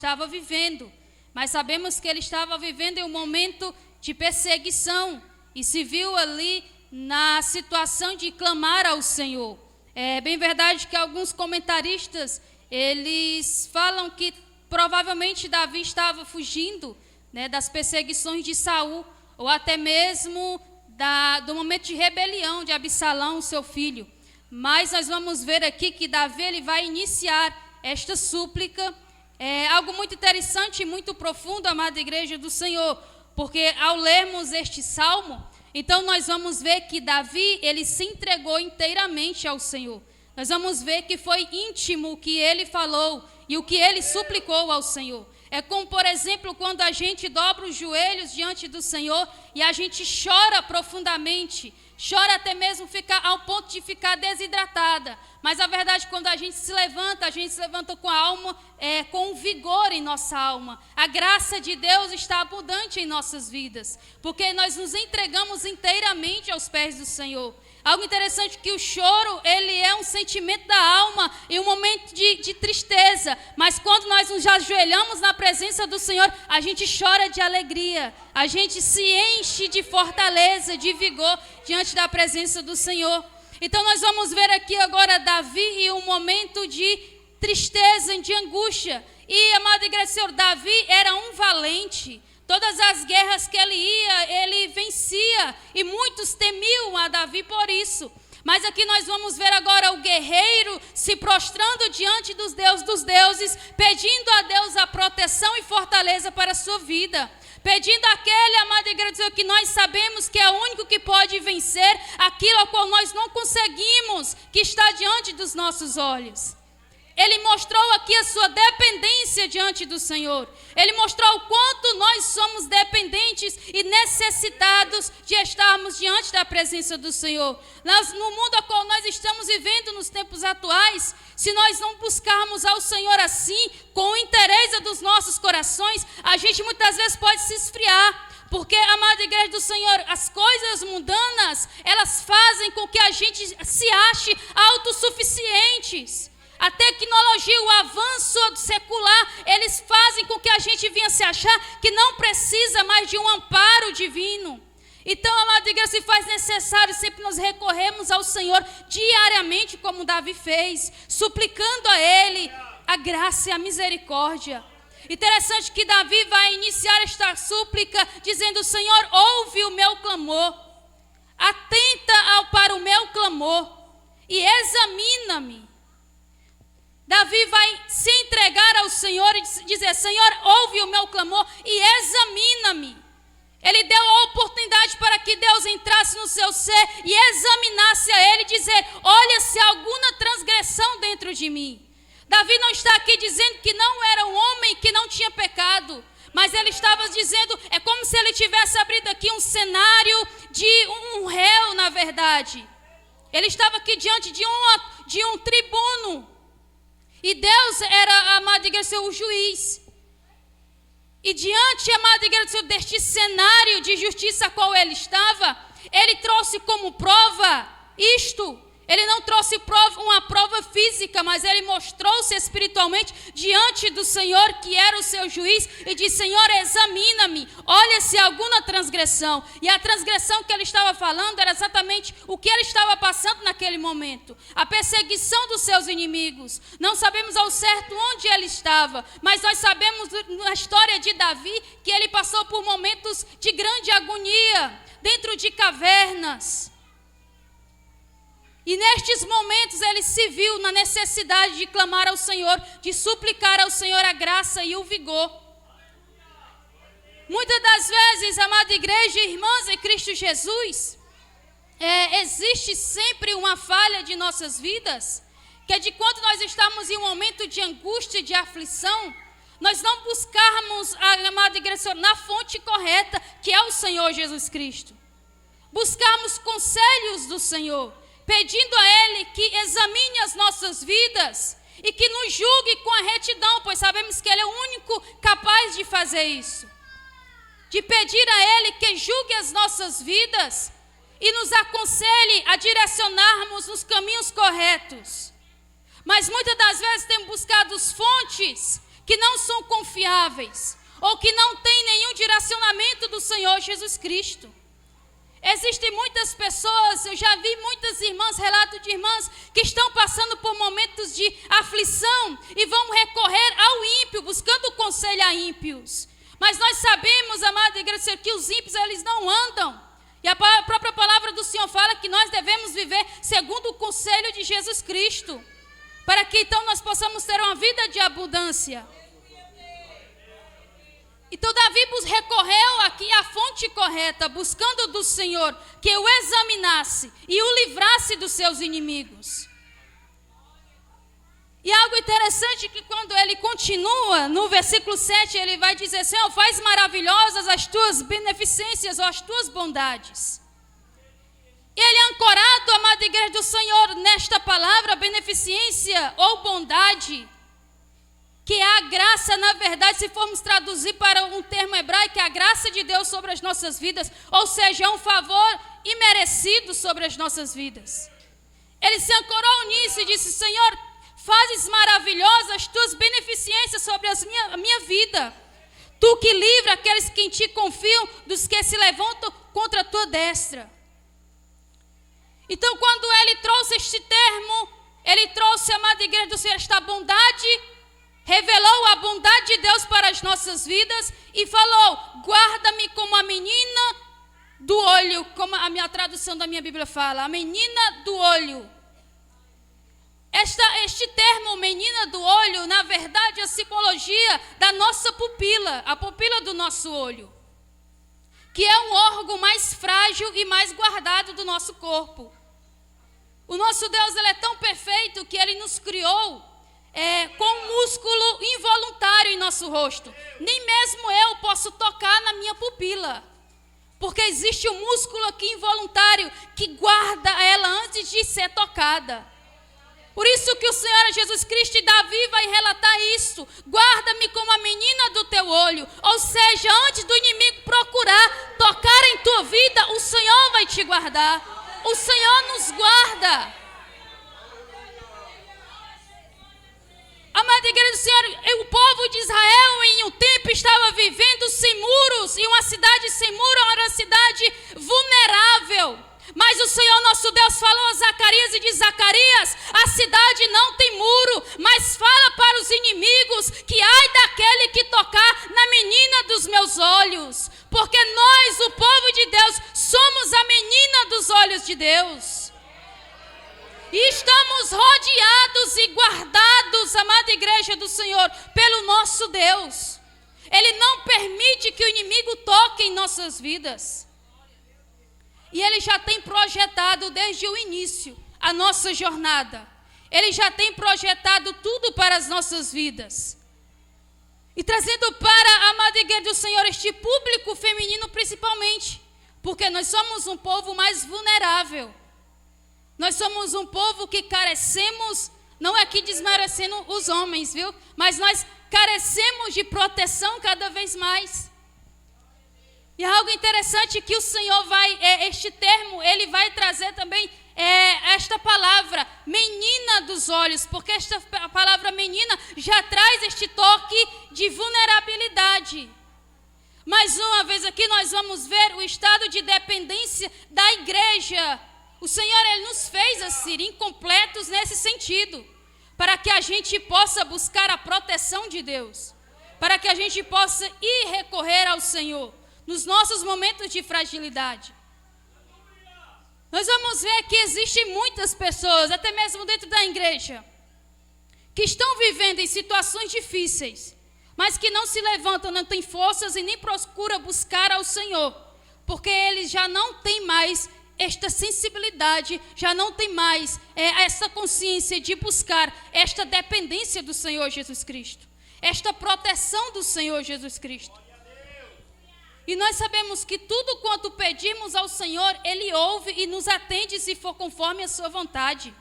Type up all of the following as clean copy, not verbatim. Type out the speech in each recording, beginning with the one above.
estava vivendo, mas sabemos que ele estava vivendo em um momento de perseguição e se viu ali na situação de clamar ao Senhor. É bem verdade que alguns comentaristas, eles falam que provavelmente Davi estava fugindo, né, das perseguições de Saul, ou até mesmo do momento de rebelião de Absalão, seu filho. Mas nós vamos ver aqui que Davi ele vai iniciar esta súplica. É algo muito interessante e muito profundo, amada igreja do Senhor, porque ao lermos este salmo, então nós vamos ver que Davi, ele se entregou inteiramente ao Senhor. Nós vamos ver que foi íntimo o que ele falou e o que ele suplicou ao Senhor. É como, por exemplo, quando a gente dobra os joelhos diante do Senhor e a gente chora profundamente, chora até mesmo ao ponto de ficar desidratada. Mas a verdade, quando a gente se levanta com a alma, com vigor em nossa alma. A graça de Deus está abundante em nossas vidas, porque nós nos entregamos inteiramente aos pés do Senhor. Algo interessante que o choro, ele é um sentimento da alma e um momento de tristeza. Mas quando nós nos ajoelhamos na presença do Senhor, a gente chora de alegria. A gente se enche de fortaleza, de vigor diante da presença do Senhor. Então nós vamos ver aqui agora Davi e um momento de tristeza, de angústia. E, amada igreja do Senhor, Davi era um valente. Todas as guerras que ele ia, ele vencia. E muitos temiam a Davi por isso. Mas aqui nós vamos ver agora o guerreiro se prostrando diante dos deuses, pedindo a Deus a proteção e fortaleza para a sua vida. Pedindo àquele, amada igreja do Senhor, que nós sabemos que é o único que pode vencer aquilo ao qual nós não conseguimos, que está diante dos nossos olhos. Ele mostrou aqui a sua dependência diante do Senhor. Ele mostrou o quanto nós somos dependentes e necessitados de estarmos diante da presença do Senhor. No mundo ao qual nós estamos vivendo nos tempos atuais, se nós não buscarmos ao Senhor assim, com o interesse dos nossos corações, a gente muitas vezes pode se esfriar. Porque, amada igreja do Senhor, as coisas mundanas, elas fazem com que a gente se ache autossuficientes. A tecnologia, o avanço secular, eles fazem com que a gente venha se achar que não precisa mais de um amparo divino. Então, amada igreja, se faz necessário sempre nós recorrermos ao Senhor diariamente, como Davi fez, suplicando a Ele a graça e a misericórdia. Interessante que Davi vai iniciar esta súplica dizendo: Senhor, ouve o meu clamor, atenta para o meu clamor e examina-me. Davi vai se entregar ao Senhor e dizer: Senhor, ouve o meu clamor e examina-me. Ele deu a oportunidade para que Deus entrasse no seu ser e examinasse a ele e dizer: olha se há alguma transgressão dentro de mim. Davi não está aqui dizendo que não era um homem que não tinha pecado, mas ele estava dizendo, é como se ele tivesse abrido aqui um cenário de um réu, na verdade. Ele estava aqui diante de um tribuno. E Deus era, amada igreja, o juiz. E diante, amada igreja, deste cenário de justiça a qual ele estava, ele trouxe como prova isto. Ele não trouxe uma prova física, mas ele mostrou-se espiritualmente diante do Senhor, que era o seu juiz, e disse: Senhor, examina-me, olha se há alguma transgressão. E a transgressão que ele estava falando era exatamente o que ele estava passando naquele momento. A perseguição dos seus inimigos. Não sabemos ao certo onde ele estava, mas nós sabemos na história de Davi que ele passou por momentos de grande agonia, dentro de cavernas. E nestes momentos ele se viu na necessidade de clamar ao Senhor, de suplicar ao Senhor a graça e o vigor. Muitas das vezes, amada igreja e irmãs em Cristo Jesus, existe sempre uma falha de nossas vidas, que é de quando nós estamos em um momento de angústia e de aflição, nós não buscarmos, amada igreja, na fonte correta, que é o Senhor Jesus Cristo. Buscarmos conselhos do Senhor, pedindo a Ele que examine as nossas vidas e que nos julgue com a retidão, pois sabemos que Ele é o único capaz de fazer isso. De pedir a Ele que julgue as nossas vidas e nos aconselhe a direcionarmos nos caminhos corretos. Mas muitas das vezes temos buscado fontes que não são confiáveis, ou que não têm nenhum direcionamento do Senhor Jesus Cristo. Existem muitas pessoas, eu já vi muitas irmãs, relatos de irmãs, que estão passando por momentos de aflição e vão recorrer ao ímpio, buscando conselho a ímpios. Mas nós sabemos, amada igreja, que os ímpios, eles não andam. E a própria palavra do Senhor fala que nós devemos viver segundo o conselho de Jesus Cristo, para que então nós possamos ter uma vida de abundância. Então Davi recorreu aqui à fonte correta, buscando do Senhor que o examinasse e o livrasse dos seus inimigos. E algo interessante que quando ele continua, no versículo 7, ele vai dizer: Senhor, faz maravilhosas as tuas beneficências ou as tuas bondades. E ele é ancorado, amada igreja do Senhor, nesta palavra, beneficência ou bondade, que é a graça, na verdade, se formos traduzir para um termo hebraico, é a graça de Deus sobre as nossas vidas, ou seja, é um favor imerecido sobre as nossas vidas. Ele se ancorou nisso e disse: Senhor, fazes maravilhosas as tuas beneficências sobre a minha vida. Tu que livra aqueles que em ti confiam dos que se levantam contra a tua destra. Então, quando ele trouxe este termo, ele trouxe, amada igreja do Senhor, esta bondade, revelou a bondade de Deus para as nossas vidas e falou: guarda-me como a menina do olho, como a minha tradução da minha Bíblia fala, a menina do olho. Este termo, menina do olho, na verdade é a simbologia da nossa pupila, a pupila do nosso olho, que é um órgão mais frágil e mais guardado do nosso corpo. O nosso Deus, ele é tão perfeito que ele nos criou com um músculo involuntário em nosso rosto. Nem mesmo eu posso tocar na minha pupila, porque existe um músculo aqui involuntário que guarda ela antes de ser tocada. Por isso que o Senhor Jesus Cristo e Davi vai relatar isso: guarda-me como a menina do teu olho. Ou seja, antes do inimigo procurar tocar em tua vida, o Senhor vai te guardar. O Senhor nos guarda. Amada igreja do Senhor, o povo de Israel em um tempo estava vivendo sem muros, e uma cidade sem muro era uma cidade vulnerável. Mas o Senhor nosso Deus falou a Zacarias e diz: Zacarias, a cidade não tem muro, mas fala para os inimigos que ai daquele que tocar na menina dos meus olhos, porque nós, o povo de Deus, somos a menina dos olhos de Deus. E estamos rodeados e guardados, amada igreja do Senhor, pelo nosso Deus. Ele não permite que o inimigo toque em nossas vidas. E Ele já tem projetado desde o início a nossa jornada. Ele já tem projetado tudo para as nossas vidas. E trazendo para a amada igreja do Senhor este público feminino principalmente, porque nós somos um povo mais vulnerável. Nós somos um povo que carecemos, não é aqui desmerecendo os homens, viu? Mas nós carecemos de proteção cada vez mais. E algo interessante que o Senhor este termo, ele vai trazer também esta palavra, menina dos olhos, porque esta palavra menina já traz este toque de vulnerabilidade. Mais uma vez aqui nós vamos ver o estado de dependência da igreja. O Senhor, ele nos fez assim, incompletos nesse sentido, para que a gente possa buscar a proteção de Deus, para que a gente possa ir recorrer ao Senhor nos nossos momentos de fragilidade. Nós vamos ver que existem muitas pessoas, até mesmo dentro da igreja, que estão vivendo em situações difíceis, mas que não se levantam, não têm forças e nem procuram buscar ao Senhor, porque eles já não têm mais esta sensibilidade, já não tem mais essa consciência de buscar esta dependência do Senhor Jesus Cristo, esta proteção do Senhor Jesus Cristo. E nós sabemos que tudo quanto pedimos ao Senhor, Ele ouve e nos atende se for conforme a sua vontade.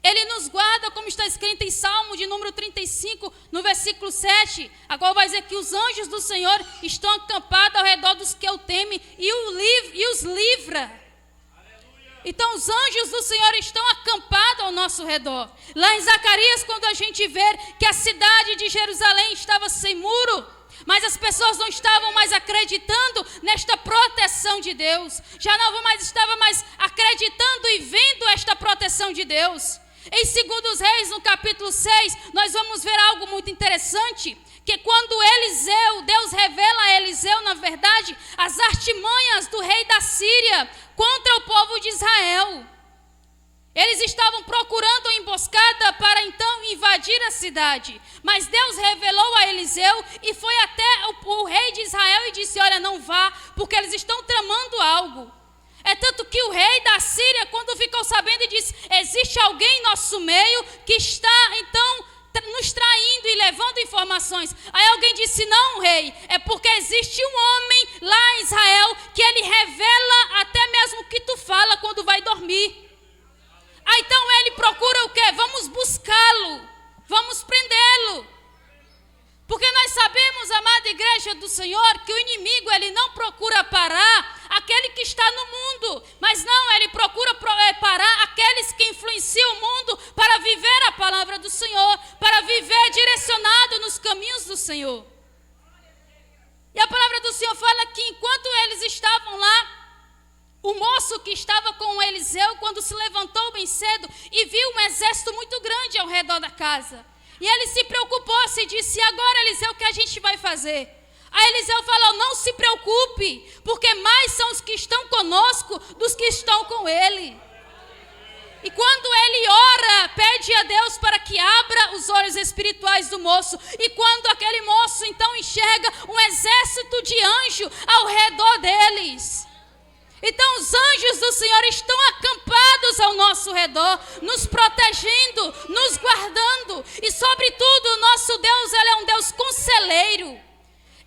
Ele nos guarda, como está escrito em Salmo de número 35, no versículo 7, agora vai dizer que os anjos do Senhor estão acampados ao redor dos que o temem e os livra. Então os anjos do Senhor estão acampados ao nosso redor. Lá em Zacarias, quando a gente vê que a cidade de Jerusalém estava sem muro, mas as pessoas não estavam mais acreditando nesta proteção de Deus. Já não mais estavam mais acreditando e vendo esta proteção de Deus. Em 2 Reis, no capítulo 6, nós vamos ver algo muito interessante, que quando Eliseu, Deus revela a Eliseu, na verdade, as artimanhas do rei da Síria contra o povo de Israel. Eles estavam procurando uma emboscada para então invadir a cidade. Mas Deus revelou a Eliseu e foi até o rei de Israel e disse: olha, não vá, porque eles estão tramando algo. É tanto que o rei da Síria, quando ficou sabendo, disse: existe alguém em nosso meio que está então nos traindo e levando informações. Aí alguém disse: não, rei, é porque existe um homem lá em Israel que ele revela até mesmo o que tu fala quando vai dormir. Aí então ele procura o quê? Vamos buscá-lo, vamos prendê-lo. Porque nós sabemos, amada igreja do Senhor, que o inimigo ele não procura parar aquele que está no mundo, mas não, ele procura parar aqueles que influenciam o mundo para viver a palavra do Senhor, para viver direcionado nos caminhos do Senhor. E a palavra do Senhor fala que enquanto eles estavam lá, o moço que estava com Eliseu, quando se levantou bem cedo e viu um exército muito grande ao redor da casa, e ele se preocupou, se disse: e agora, Eliseu, o que a gente vai fazer? Aí Eliseu falou: não se preocupe, porque mais são os que estão conosco dos que estão com ele. E quando ele ora, pede a Deus para que abra os olhos espirituais do moço. E quando aquele moço então enxerga um exército de anjos ao redor deles. Então os anjos do Senhor estão acampados ao nosso redor, nos protegendo, nos guardando. E sobretudo o nosso Deus, ele é um Deus conselheiro.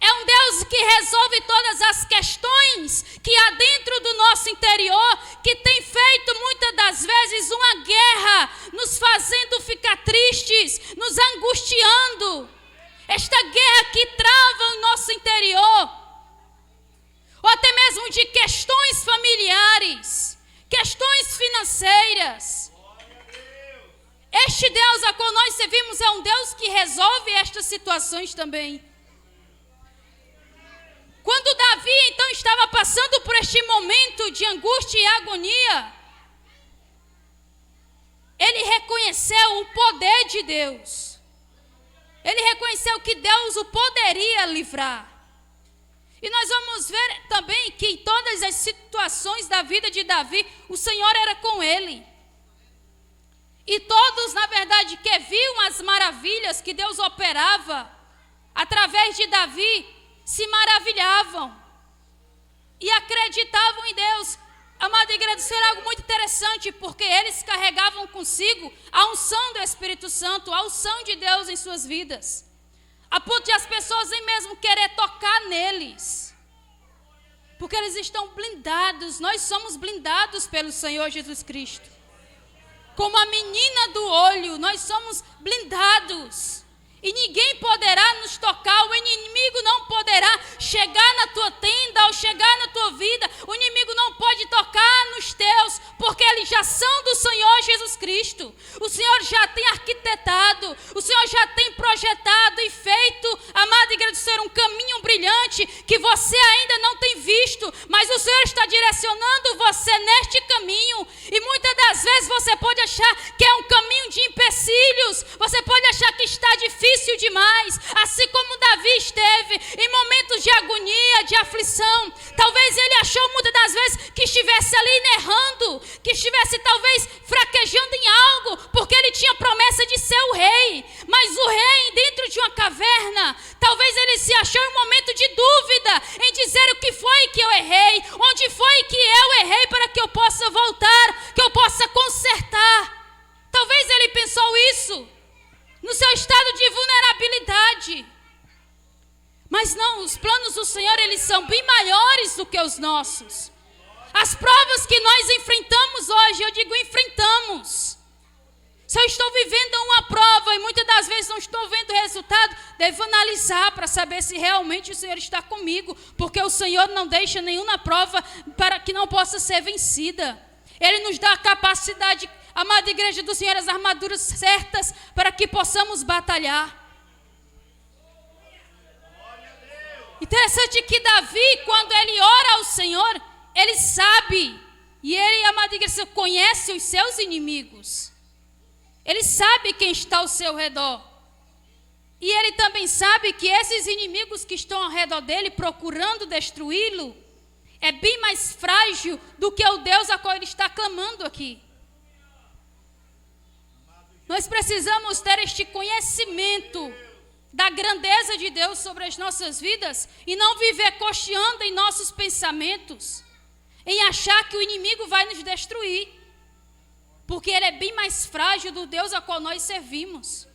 É um Deus que resolve todas as questões que há dentro do nosso interior, que tem feito muitas das vezes uma guerra, nos fazendo ficar tristes, nos angustiando. Esta guerra que trava em nosso interior, ou até mesmo de questões familiares, questões financeiras. Este Deus a qual nós servimos é um Deus que resolve estas situações também. Quando Davi então estava passando por este momento de angústia e agonia, ele reconheceu o poder de Deus. Ele reconheceu que Deus o poderia livrar. E nós vamos ver também que em todas as situações da vida de Davi, o Senhor era com ele. E todos, na verdade, que viam as maravilhas que Deus operava através de Davi, se maravilhavam e acreditavam em Deus. Amada igreja, isso era algo muito interessante, porque eles carregavam consigo a unção do Espírito Santo, a unção de Deus em suas vidas. A ponto de as pessoas nem mesmo querer tocar neles. Porque eles estão blindados. Nós somos blindados pelo Senhor Jesus Cristo. Como a menina do olho, nós somos blindados. E ninguém poderá nos tocar. O inimigo não poderá chegar na tua tenda ou chegar na tua vida. O inimigo não pode tocar nos teus, porque eles já são do Senhor Jesus Cristo. O Senhor já tem arquitetado, o Senhor já tem projetado e feito, amada igreja do Senhor, um caminho brilhante que você ainda não tem visto, mas o Senhor está direcionando você neste caminho. E muitas das vezes você pode achar que é um caminho de empecilhos, você pode achar que está difícil demais, assim como Davi esteve em momentos de agonia, de aflição. Talvez ele achou muitas das vezes que estivesse ali errando, que estivesse talvez fraquejando em algo, porque ele tinha promessa de ser o rei. Mas o rei dentro de uma caverna, talvez ele se achou em um momento de dúvida, em dizer: o que foi que eu errei, onde foi que eu errei para que eu possa voltar, que eu possa consertar. Talvez ele pensou isso no seu estado de vulnerabilidade. Mas não, os planos do Senhor, eles são bem maiores do que os nossos. As provas que nós enfrentamos hoje, eu digo enfrentamos. Se eu estou vivendo uma prova e muitas das vezes não estou vendo o resultado, devo analisar para saber se realmente o Senhor está comigo, porque o Senhor não deixa nenhuma prova para que não possa ser vencida. Ele nos dá a capacidade, amada igreja do Senhor, as armaduras certas para que possamos batalhar. Interessante que Davi, quando ele ora ao Senhor, ele sabe, e ele, amada igreja, conhece os seus inimigos. Ele sabe quem está ao seu redor. E ele também sabe que esses inimigos que estão ao redor dele, procurando destruí-lo, é bem mais frágil do que o Deus a qual ele está clamando aqui. Nós precisamos ter este conhecimento da grandeza de Deus sobre as nossas vidas e não viver cocheando em nossos pensamentos, em achar que o inimigo vai nos destruir, porque ele é bem mais frágil do Deus a qual nós servimos.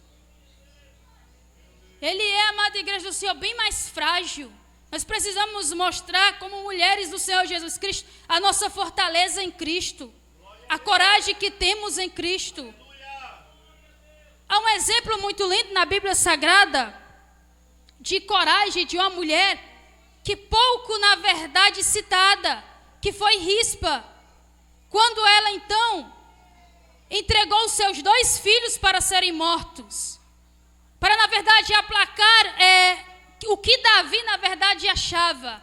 Ele é, amada igreja do Senhor, bem mais frágil. Nós precisamos mostrar, como mulheres do Senhor Jesus Cristo, a nossa fortaleza em Cristo, a coragem que temos em Cristo. Há um exemplo muito lindo na Bíblia Sagrada de coragem de uma mulher que pouco, na verdade, citada, que foi Rispa, quando ela então entregou os seus 2 filhos para serem mortos, para, na verdade, aplacar o que Davi, na verdade, achava,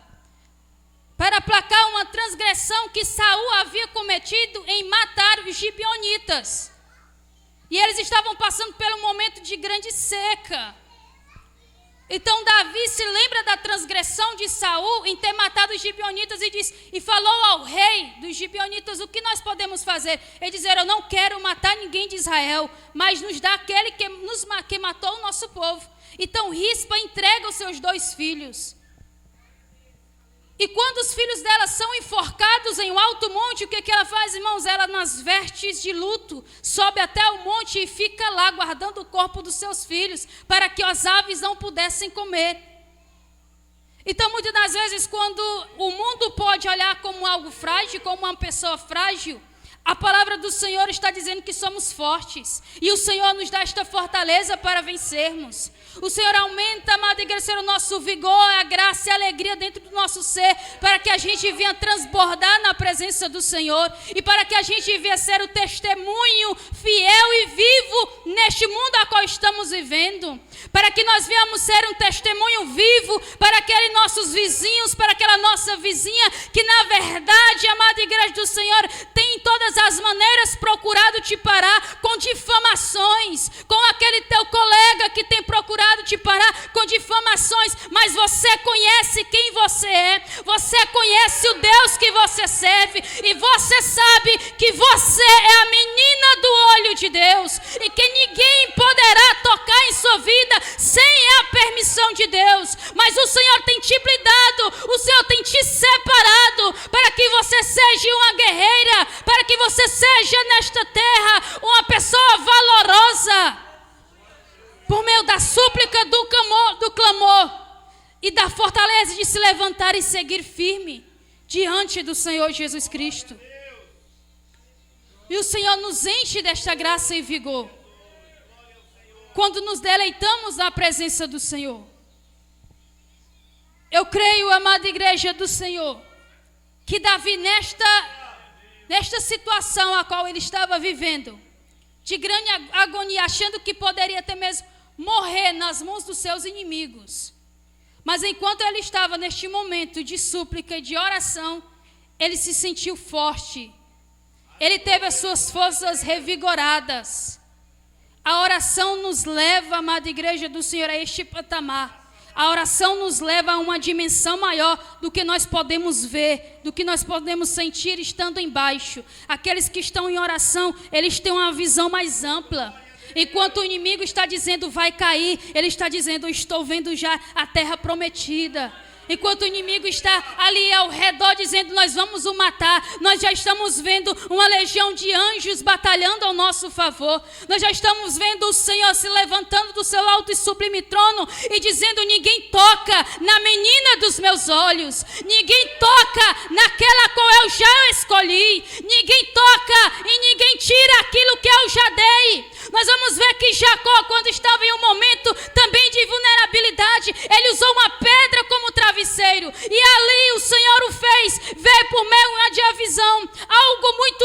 para aplacar uma transgressão que Saul havia cometido em matar os gibeonitas. E eles estavam passando por um momento de grande seca. Então Davi se lembra da transgressão de Saul em ter matado os gibeonitas e falou ao rei dos gibeonitas: o que nós podemos fazer? Ele disse: eu não quero matar ninguém de Israel, mas nos dá aquele que matou o nosso povo. Então Rispa entrega os seus 2 filhos. E quando os filhos dela são enforcados em um alto monte, o que ela faz, irmãos? Ela, nas vestes de luto, sobe até o monte e fica lá guardando o corpo dos seus filhos, para que as aves não pudessem comer. Então, muitas das vezes, quando o mundo pode olhar como algo frágil, como uma pessoa frágil, a palavra do Senhor está dizendo que somos fortes. E o Senhor nos dá esta fortaleza para vencermos. O Senhor aumenta, amada igreja, o nosso vigor, a graça e a alegria dentro do nosso ser, para que a gente venha transbordar na presença do Senhor e para que a gente venha ser o testemunho fiel e vivo neste mundo a qual estamos vivendo. Para que nós venhamos ser um testemunho vivo para aqueles nossos vizinhos, para aquela nossa vizinha que, na verdade, amada igreja do Senhor, tem em todas as maneiras procurado te parar com difamações, com aquele teu colega que tem procurado te parar com difamações, mas você conhece quem você é, você conhece o Deus que você serve, e você sabe que você é a menina do olho de Deus, e que ninguém poderá tocar em sua vida sem a permissão de Deus. Mas o Senhor tem te blindado, o Senhor tem te separado, para que você seja uma guerreira, para que você seja nesta terra uma pessoa valorosa, por meio da súplica, do clamor e da fortaleza de se levantar e seguir firme diante do Senhor Jesus Cristo. E o Senhor nos enche desta graça e vigor quando nos deleitamos na presença do Senhor. Eu creio, amada igreja do Senhor, que Davi, nesta situação a qual ele estava vivendo, de grande agonia, achando que poderia até mesmo morrer nas mãos dos seus inimigos, mas enquanto ele estava neste momento de súplica e de oração, ele se sentiu forte, ele teve as suas forças revigoradas. A oração nos leva, amada igreja do Senhor, a este patamar. A oração nos leva a uma dimensão maior do que nós podemos ver, do que nós podemos sentir estando embaixo. Aqueles que estão em oração, eles têm uma visão mais ampla. Enquanto o inimigo está dizendo vai cair, ele está dizendo eu estou vendo já a terra prometida. Enquanto o inimigo está ali ao redor dizendo nós vamos o matar, nós já estamos vendo uma legião de anjos batalhando ao nosso favor. Nós já estamos vendo o Senhor se levantando do seu alto e sublime trono e dizendo ninguém toca na menina dos meus olhos, ninguém toca naquela qual eu já escolhi, ninguém toca e ninguém tira aquilo que eu já dei. Nós vamos ver que Jacó, quando estava em um momento também de vulnerabilidade, ele usou uma pedra como travesseiro, e ali o Senhor o fez ver por meio de uma visão, algo muito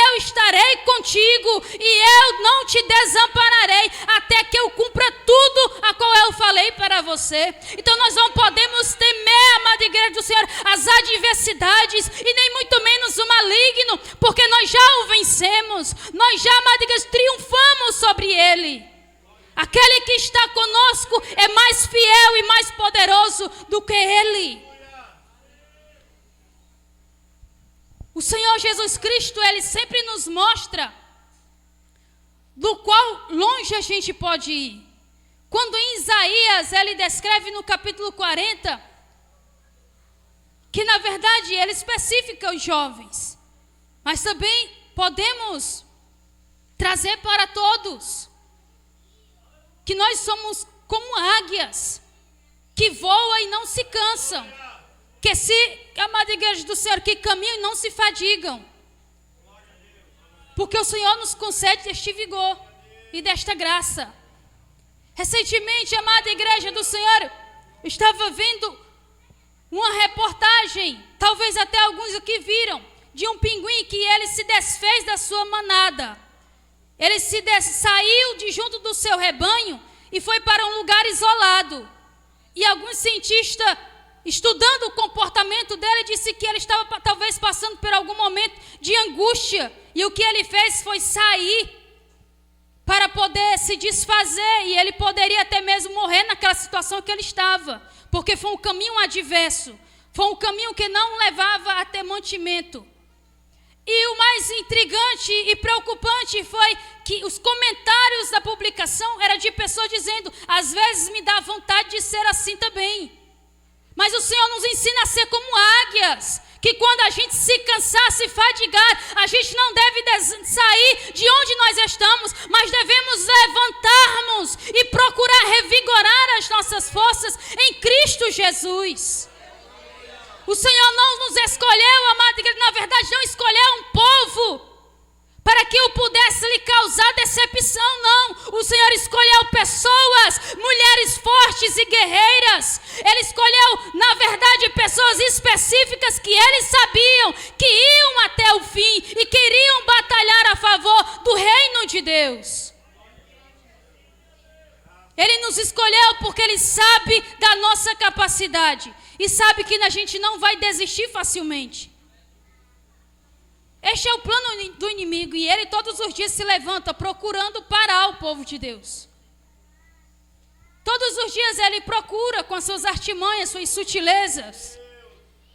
eu estarei contigo e eu não te desampararei até que eu cumpra tudo a qual eu falei para você. Então nós não podemos temer, amada igreja do Senhor, as adversidades e nem muito menos o maligno, porque nós já o vencemos, nós já, amada igreja, triunfamos sobre ele. Aquele que está conosco é mais fiel e mais poderoso do que ele. O Senhor Jesus Cristo, ele sempre nos mostra do qual longe a gente pode ir. Quando em Isaías ele descreve no capítulo 40, que na verdade ele especifica os jovens, mas também podemos trazer para todos, que nós somos como águias, que voam e não se cansam, que amada igreja do Senhor, que caminham e não se fadigam, porque o Senhor nos concede este vigor e desta graça. Recentemente, amada igreja do Senhor, eu estava vendo uma reportagem, talvez até alguns aqui viram, de um pinguim que ele se desfez da sua manada. Ele saiu de junto do seu rebanho e foi para um lugar isolado. E alguns cientistas, estudando o comportamento dele, disse que ele estava talvez passando por algum momento de angústia. E o que ele fez foi sair para poder se desfazer. E ele poderia até mesmo morrer naquela situação que ele estava. Porque foi um caminho adverso. Foi um caminho que não levava a ter mantimento. E o mais intrigante e preocupante foi que os comentários da publicação eram de pessoas dizendo: às vezes me dá vontade de ser assim também. Mas o Senhor nos ensina a ser como águias, que quando a gente se cansar, se fadigar, a gente não deve sair de onde nós estamos, mas devemos levantarmos e procurar revigorar as nossas forças em Cristo Jesus. O Senhor não nos escolheu, amada igreja, na verdade não escolheu um povo para que eu pudesse lhe causar decepção, não. O Senhor escolheu pessoas, mulheres fortes e guerreiras. Ele escolheu, na verdade, pessoas específicas que eles sabiam que iam até o fim e queriam batalhar a favor do reino de Deus. Ele nos escolheu porque Ele sabe da nossa capacidade e sabe que a gente não vai desistir facilmente. Este é o plano do inimigo e ele todos os dias se levanta procurando parar o povo de Deus. Todos os dias ele procura com as suas artimanhas, suas sutilezas,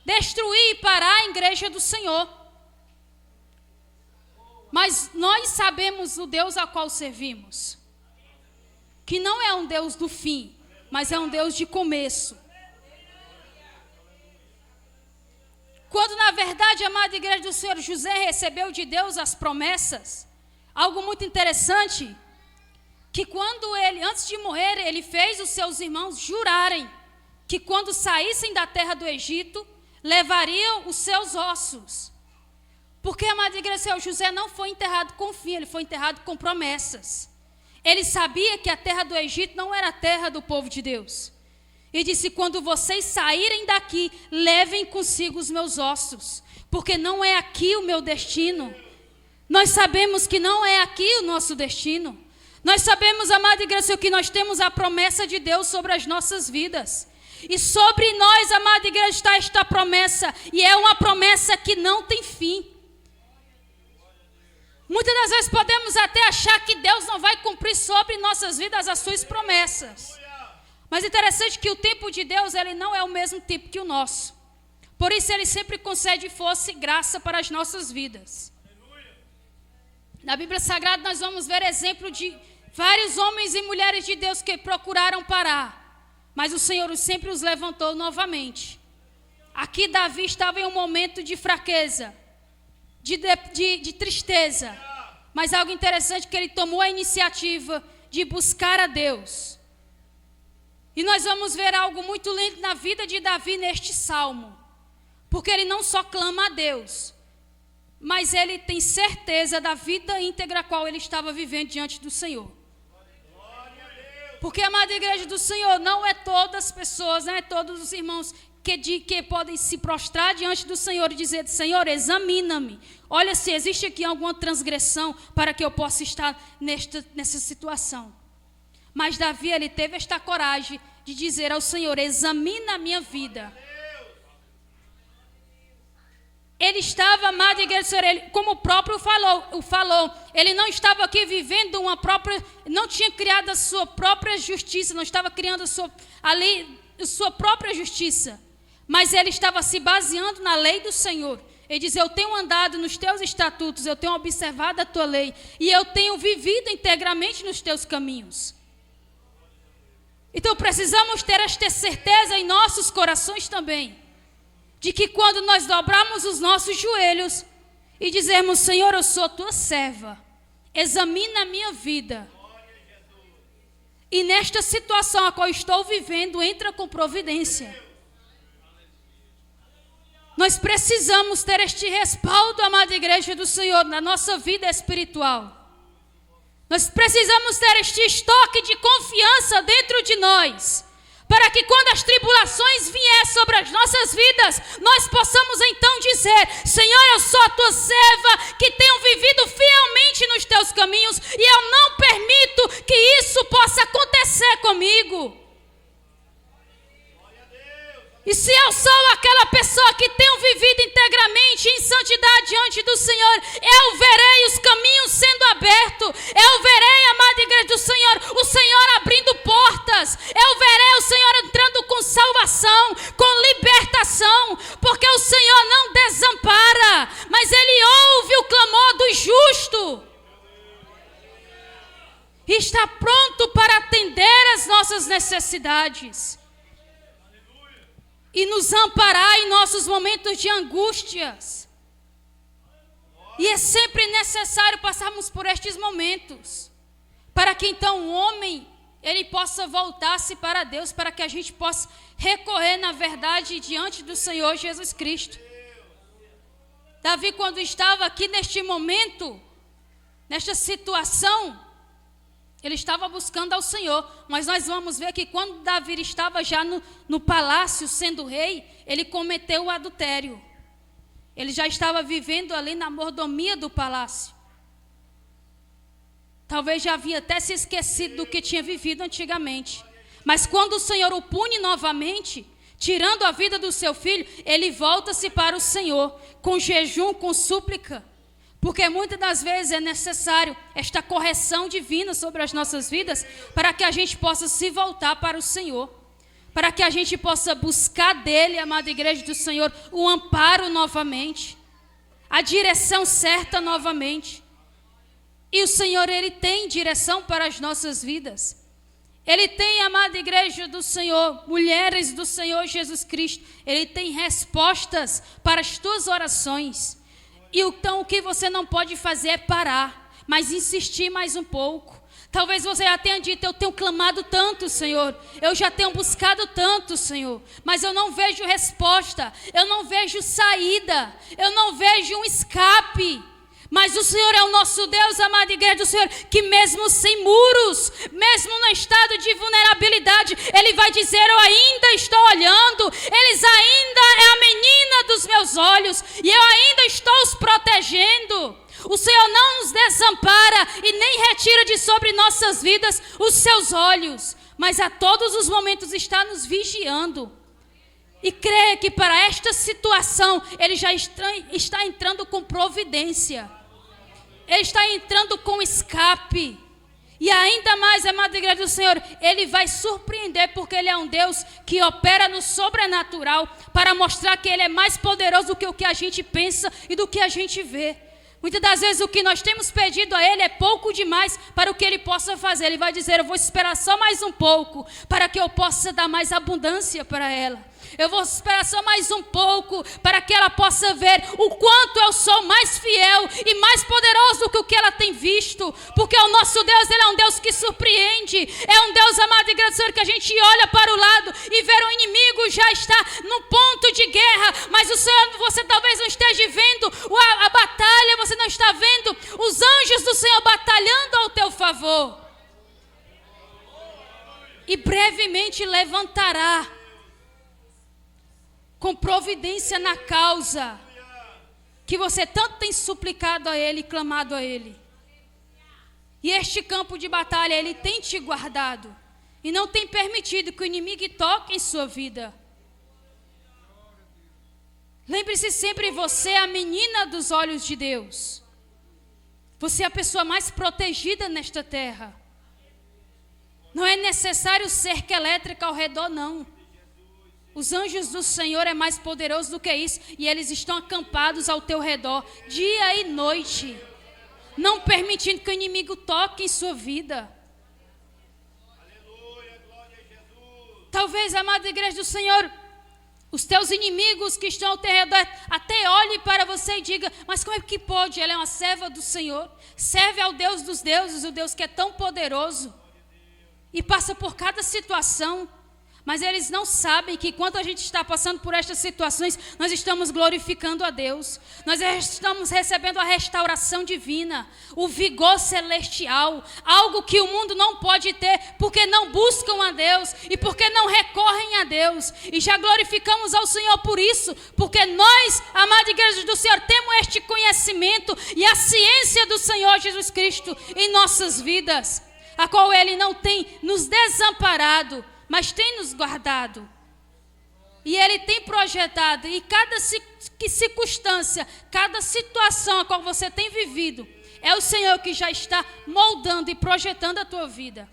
destruir e parar a igreja do Senhor. Mas nós sabemos o Deus a qual servimos, que não é um Deus do fim, mas é um Deus de começo. Quando na verdade, amada igreja do Senhor, José recebeu de Deus as promessas, algo muito interessante, que quando ele, antes de morrer, ele fez os seus irmãos jurarem que quando saíssem da terra do Egito, levariam os seus ossos. Porque, amada igreja do Senhor, José não foi enterrado com fim, ele foi enterrado com promessas. Ele sabia que a terra do Egito não era a terra do povo de Deus. E disse: quando vocês saírem daqui, levem consigo os meus ossos, porque não é aqui o meu destino. Nós sabemos que não é aqui o nosso destino. Nós sabemos, amada igreja, que nós temos a promessa de Deus sobre as nossas vidas. E sobre nós, amada igreja, está esta promessa. E é uma promessa que não tem fim. Muitas das vezes podemos até achar que Deus não vai cumprir sobre nossas vidas as suas promessas. Mas é interessante que o tempo de Deus, ele não é o mesmo tempo que o nosso. Por isso ele sempre concede força e graça para as nossas vidas. Na Bíblia Sagrada nós vamos ver exemplo de vários homens e mulheres de Deus que procuraram parar. Mas o Senhor sempre os levantou novamente. Aqui Davi estava em um momento de fraqueza, de tristeza. Mas algo interessante é que ele tomou a iniciativa de buscar a Deus. E nós vamos ver algo muito lindo na vida de Davi neste salmo. Porque ele não só clama a Deus, mas ele tem certeza da vida íntegra a qual ele estava vivendo diante do Senhor. Porque, amada igreja do Senhor, não é todas as pessoas, não é todos os irmãos que podem se prostrar diante do Senhor e dizer: Senhor, examina-me. Olha se existe aqui alguma transgressão para que eu possa estar nessa situação. Mas Davi, ele teve esta coragem de dizer ao Senhor: examina a minha vida. Ele estava, amado igreja do Senhor, ele, como o próprio falou, ele não estava aqui vivendo não tinha criado a sua própria justiça, não estava criando a sua própria justiça, mas ele estava se baseando na lei do Senhor. Ele diz: eu tenho andado nos teus estatutos, eu tenho observado a tua lei, e eu tenho vivido integramente nos teus caminhos. Então precisamos ter esta certeza em nossos corações também, de que quando nós dobrarmos os nossos joelhos e dizermos: Senhor, eu sou tua serva, examina a minha vida, e nesta situação a qual estou vivendo, entra com providência. Nós precisamos ter este respaldo, amada igreja do Senhor, na nossa vida espiritual. Nós precisamos ter este estoque de confiança dentro de nós, para que quando as tribulações vierem sobre as nossas vidas, nós possamos então dizer: Senhor, eu sou a tua serva, que tenho vivido fielmente nos teus caminhos, e eu não permito que isso possa acontecer comigo. E se eu sou aquela pessoa que tenho vivido integramente em santidade diante do Senhor, eu verei os caminhos sendo abertos, eu verei, amada igreja do Senhor, o Senhor abrindo portas, eu verei o Senhor entrando com salvação, com libertação, porque o Senhor não desampara, mas Ele ouve o clamor do justo e está pronto para atender às nossas necessidades e nos amparar em nossos momentos de angústias. E é sempre necessário passarmos por estes momentos, para que então o homem, ele possa voltar-se para Deus, para que a gente possa recorrer na verdade diante do Senhor Jesus Cristo. Davi, quando estava aqui neste momento, nesta situação, ele estava buscando ao Senhor, mas nós vamos ver que quando Davi estava já no palácio, sendo rei, ele cometeu o adultério. Ele já estava vivendo ali na mordomia do palácio. Talvez já havia até se esquecido do que tinha vivido antigamente. Mas quando o Senhor o pune novamente, tirando a vida do seu filho, ele volta-se para o Senhor, com jejum, com súplica. Porque muitas das vezes é necessário esta correção divina sobre as nossas vidas, para que a gente possa se voltar para o Senhor, para que a gente possa buscar dele, amada igreja do Senhor, o amparo novamente, a direção certa novamente. E o Senhor, Ele tem direção para as nossas vidas. Ele tem, amada igreja do Senhor, mulheres do Senhor Jesus Cristo, Ele tem respostas para as tuas orações. E então o que você não pode fazer é parar, mas insistir mais um pouco. Talvez você já tenha dito: eu tenho clamado tanto, Senhor, eu já tenho buscado tanto, Senhor, mas eu não vejo resposta, eu não vejo saída, eu não vejo um escape. Mas o Senhor é o nosso Deus, amada igreja do Senhor, que mesmo sem muros, mesmo no estado de vulnerabilidade, Ele vai dizer: eu ainda estou olhando, eles ainda é a menina dos meus olhos, e eu ainda estou os protegendo. O Senhor não nos desampara e nem retira de sobre nossas vidas os seus olhos, mas a todos os momentos está nos vigiando. E creia que para esta situação Ele já está entrando com providência. Ele está entrando com escape. E ainda mais, amada igreja do Senhor, Ele vai surpreender, porque Ele é um Deus que opera no sobrenatural, para mostrar que Ele é mais poderoso do que o que a gente pensa e do que a gente vê. Muitas das vezes o que nós temos pedido a Ele é pouco demais para o que Ele possa fazer. Ele vai dizer: eu vou esperar só mais um pouco, para que eu possa dar mais abundância para ela. Eu vou esperar só mais um pouco, para que ela possa ver o quanto eu sou mais fiel e mais poderoso do que o que ela tem visto. Porque o nosso Deus, Ele é um Deus que surpreende. É um Deus, amado e grande, que a gente olha para o lado e vê o inimigo já está no ponto de guerra. Mas o Senhor, você talvez não esteja vendo a batalha, você não está vendo os anjos do Senhor batalhando ao teu favor. E brevemente levantará com providência na causa que você tanto tem suplicado a Ele e clamado a Ele. E este campo de batalha, Ele tem te guardado e não tem permitido que o inimigo toque em sua vida. Lembre-se sempre, você é a menina dos olhos de Deus. Você é a pessoa mais protegida nesta terra. Não é necessário cerca elétrica ao redor, não. Os anjos do Senhor é mais poderoso do que isso. E eles estão acampados ao teu redor, dia e noite. Não permitindo que o inimigo toque em sua vida. Aleluia, glória a Jesus. Talvez, amada igreja do Senhor, os teus inimigos que estão ao teu redor até olhem para você e digam: mas como é que pode? Ela é uma serva do Senhor, serve ao Deus dos deuses, o Deus que é tão poderoso, e passa por cada situação. Mas eles não sabem que enquanto a gente está passando por estas situações, nós estamos glorificando a Deus. Nós estamos recebendo a restauração divina, o vigor celestial, algo que o mundo não pode ter, porque não buscam a Deus e porque não recorrem a Deus. E já glorificamos ao Senhor por isso, porque nós, amada igreja do Senhor, temos este conhecimento e a ciência do Senhor Jesus Cristo em nossas vidas, a qual Ele não tem nos desamparado, mas tem nos guardado. E Ele tem projetado. E cada circunstância, cada situação a qual você tem vivido, é o Senhor que já está moldando e projetando a tua vida.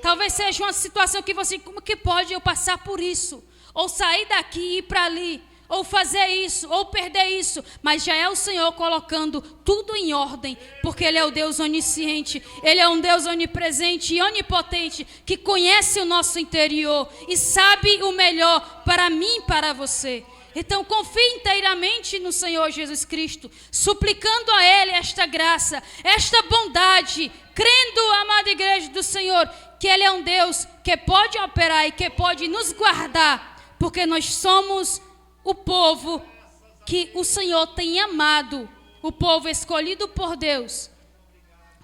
Talvez seja uma situação que você, como que pode eu passar por isso? Ou sair daqui e ir para ali, ou fazer isso, ou perder isso. Mas já é o Senhor colocando tudo em ordem, porque Ele é o Deus onisciente, Ele é um Deus onipresente e onipotente, que conhece o nosso interior e sabe o melhor para mim e para você. Então confie inteiramente no Senhor Jesus Cristo, suplicando a Ele esta graça, esta bondade, crendo, amada igreja do Senhor, que Ele é um Deus que pode operar e que pode nos guardar, porque nós somos o povo que o Senhor tem amado, o povo escolhido por Deus,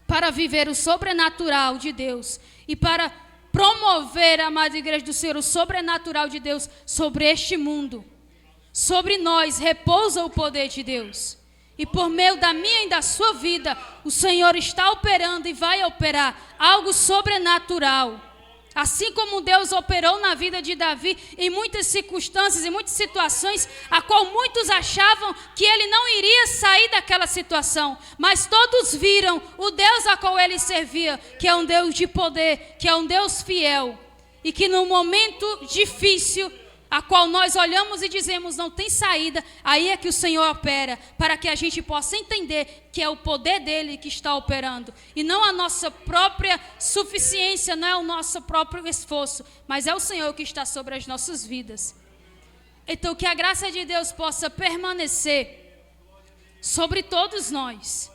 para viver o sobrenatural de Deus e para promover, amada igreja do Senhor, o sobrenatural de Deus sobre este mundo. Sobre nós repousa o poder de Deus. E por meio da minha e da sua vida, o Senhor está operando e vai operar algo sobrenatural. Assim como Deus operou na vida de Davi em muitas circunstâncias, em muitas situações, a qual muitos achavam que ele não iria sair daquela situação. Mas todos viram o Deus a qual ele servia, que é um Deus de poder, que é um Deus fiel. E que no momento difícil, a qual nós olhamos e dizemos não tem saída, aí é que o Senhor opera, para que a gente possa entender que é o poder dele que está operando, e não a nossa própria suficiência, não é o nosso próprio esforço, mas é o Senhor que está sobre as nossas vidas. Então que a graça de Deus possa permanecer sobre todos nós.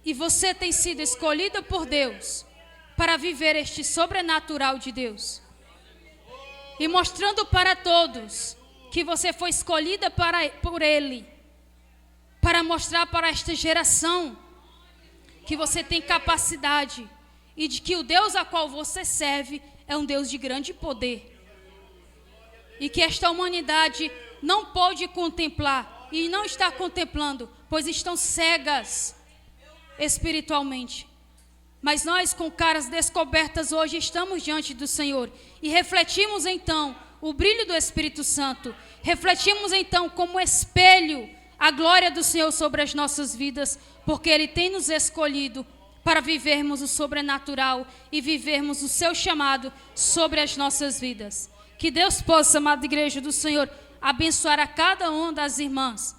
E você tem sido escolhida por Deus para viver este sobrenatural de Deus. E mostrando para todos que você foi escolhida por Ele, para mostrar para esta geração que você tem capacidade e de que o Deus a qual você serve é um Deus de grande poder. E que esta humanidade não pode contemplar e não está contemplando, pois estão cegas espiritualmente. Mas nós, com caras descobertas hoje, estamos diante do Senhor e refletimos então o brilho do Espírito Santo. Refletimos então como espelho a glória do Senhor sobre as nossas vidas, porque Ele tem nos escolhido para vivermos o sobrenatural e vivermos o seu chamado sobre as nossas vidas. Que Deus possa, amada igreja do Senhor, abençoar a cada uma das irmãs.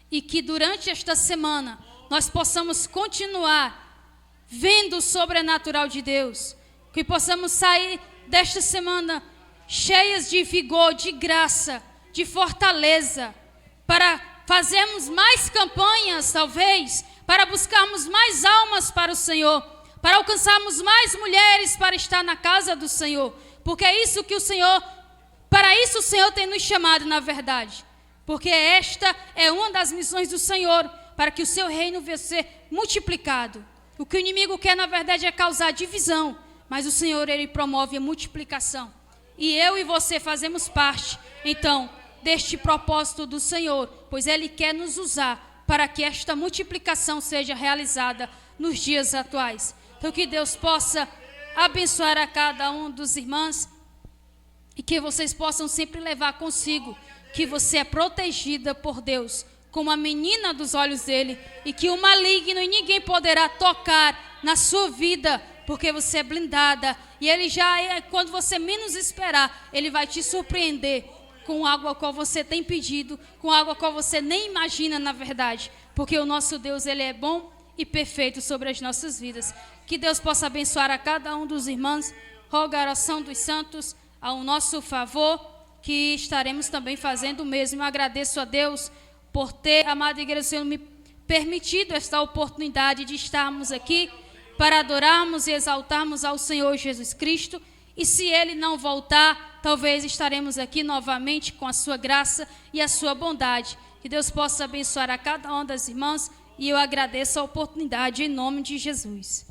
E que durante esta semana nós possamos continuar vendo o sobrenatural de Deus, que possamos sair desta semana cheias de vigor, de graça, de fortaleza, para fazermos mais campanhas, talvez, para buscarmos mais almas para o Senhor, para alcançarmos mais mulheres para estar na casa do Senhor, porque é isso que o Senhor, para isso o Senhor tem nos chamado, na verdade, porque esta é uma das missões do Senhor, para que o seu reino venha ser multiplicado. O que o inimigo quer, na verdade, é causar divisão, mas o Senhor, Ele promove a multiplicação. E eu e você fazemos parte, então, deste propósito do Senhor, pois Ele quer nos usar para que esta multiplicação seja realizada nos dias atuais. Então, que Deus possa abençoar a cada um dos irmãos e que vocês possam sempre levar consigo que você é protegida por Deus, como a menina dos olhos dele, e que o maligno e ninguém poderá tocar na sua vida, porque você é blindada, e ele já é, quando você menos esperar, ele vai te surpreender com algo a qual você tem pedido, com algo a qual você nem imagina na verdade, porque o nosso Deus, ele é bom e perfeito sobre as nossas vidas. Que Deus possa abençoar a cada um dos irmãos, roga a oração dos santos ao nosso favor, que estaremos também fazendo o mesmo. Eu agradeço a Deus por ter, amada igreja, Senhor, me permitido esta oportunidade de estarmos aqui para adorarmos e exaltarmos ao Senhor Jesus Cristo. E se Ele não voltar, talvez estaremos aqui novamente com a sua graça e a sua bondade. Que Deus possa abençoar a cada uma das irmãs, e eu agradeço a oportunidade em nome de Jesus.